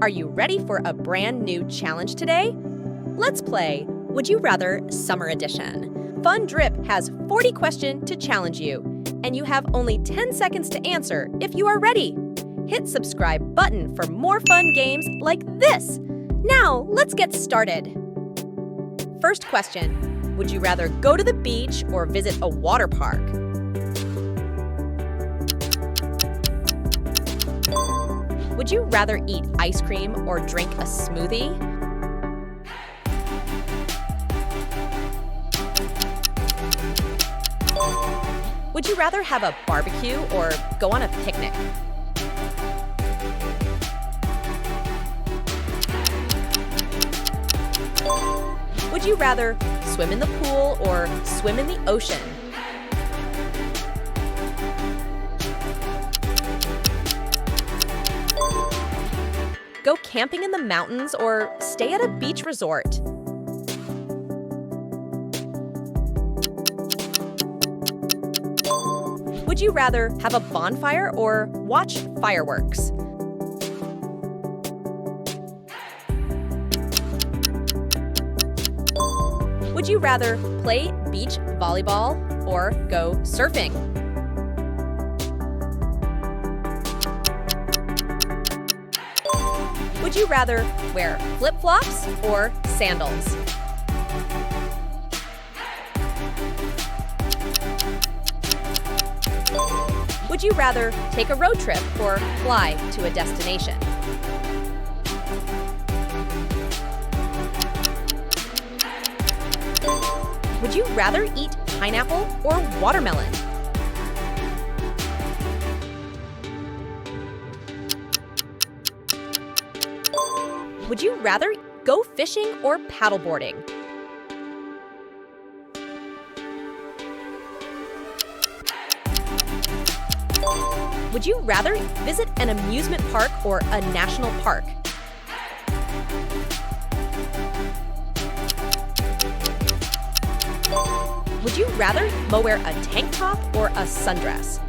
Are you ready for a brand new challenge today? Let's play Would You Rather Summer Edition. Funn Drip has 40 questions to challenge you, and you have only 10 seconds to answer if you are ready. Hit subscribe button for more fun games like this. Now, let's get started. First question, would you rather go to the beach or visit a water park? Would you rather eat ice cream or drink a smoothie? Would you rather have a barbecue or go on a picnic? Would you rather swim in the pool or swim in the ocean? Go camping in the mountains or stay at a beach resort? Would you rather have a bonfire or watch fireworks? Would you rather play beach volleyball or go surfing? Would you rather wear flip-flops or sandals? Would you rather take a road trip or fly to a destination? Would you rather eat pineapple or watermelon? Would you rather go fishing or paddleboarding? Would you rather visit an amusement park or a national park? Would you rather wear a tank top or a sundress?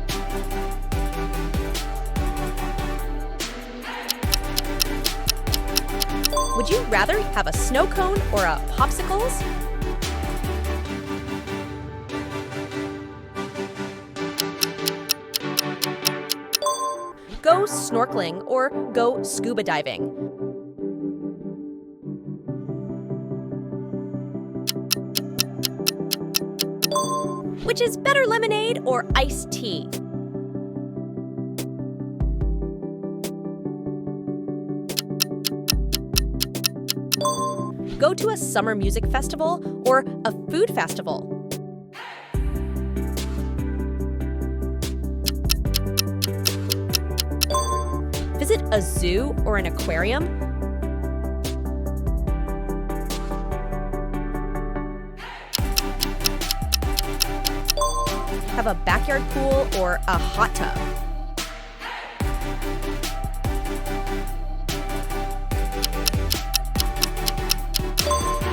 Would you rather have a snow cone or a popsicles? Go snorkeling or go scuba diving? Which is better, lemonade or iced tea? Go to a summer music festival or a food festival? Visit a zoo or an aquarium? Have a backyard pool or a hot tub?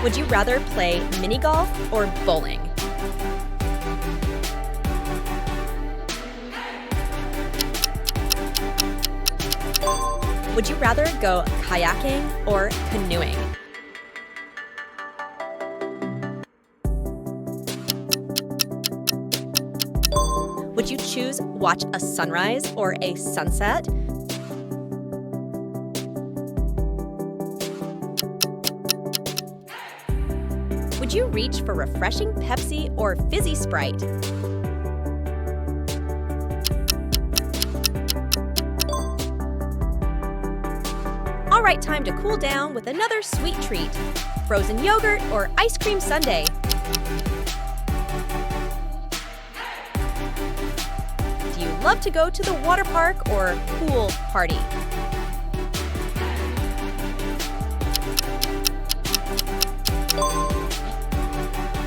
Would you rather play mini golf or bowling? Would you rather go kayaking or canoeing? Would you choose watch a sunrise or a sunset? Would you reach for refreshing Pepsi or fizzy Sprite? All right, time to cool down with another sweet treat. Frozen yogurt or ice cream sundae? Do you love to go to the water park or pool party?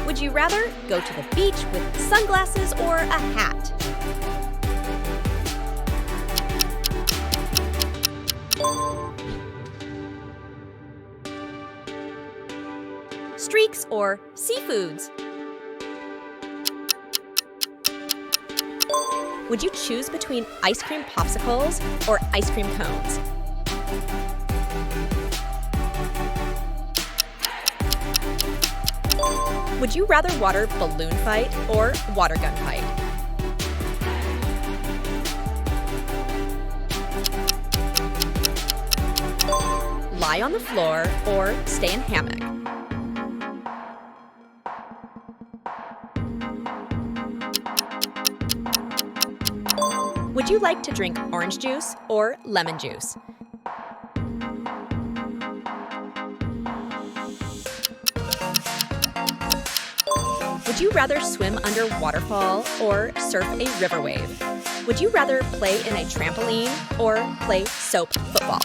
Would you rather go to the beach with sunglasses or a hat? Streaks or seafoods? Would you choose between ice cream popsicles or ice cream cones? Would you rather water balloon fight or water gun fight? Lie on the floor or stay in hammock? Would you like to drink orange juice or lemon juice? Would you rather swim under a waterfall or surf a river wave? Would you rather play in a trampoline or play soap football?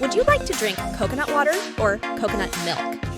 Would you like to drink coconut water or coconut milk?